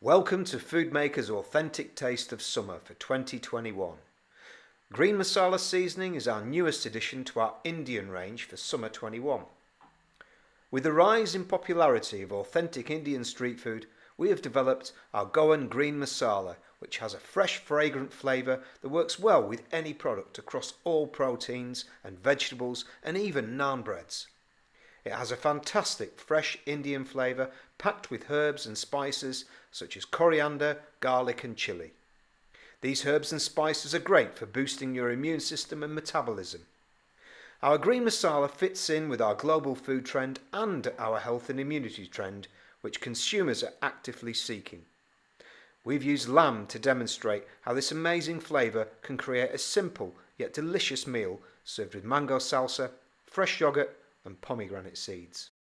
Welcome to Foodmaker's Authentic Taste of Summer for 2021. Green Masala seasoning is our newest addition to our Indian range for Summer 21. With the rise in popularity of authentic Indian street food, we have developed our Goan Green Masala, which has a fresh, fragrant flavour that works well with any product across all proteins and vegetables and even naan breads. It has a fantastic fresh Indian flavour packed with herbs and spices such as coriander, garlic and chilli. These herbs and spices are great for boosting your immune system and metabolism. Our green masala fits in with our global food trend and our health and immunity trend, which consumers are actively seeking. We've used lamb to demonstrate how this amazing flavour can create a simple yet delicious meal served with mango salsa, fresh yoghurt and pomegranate seeds.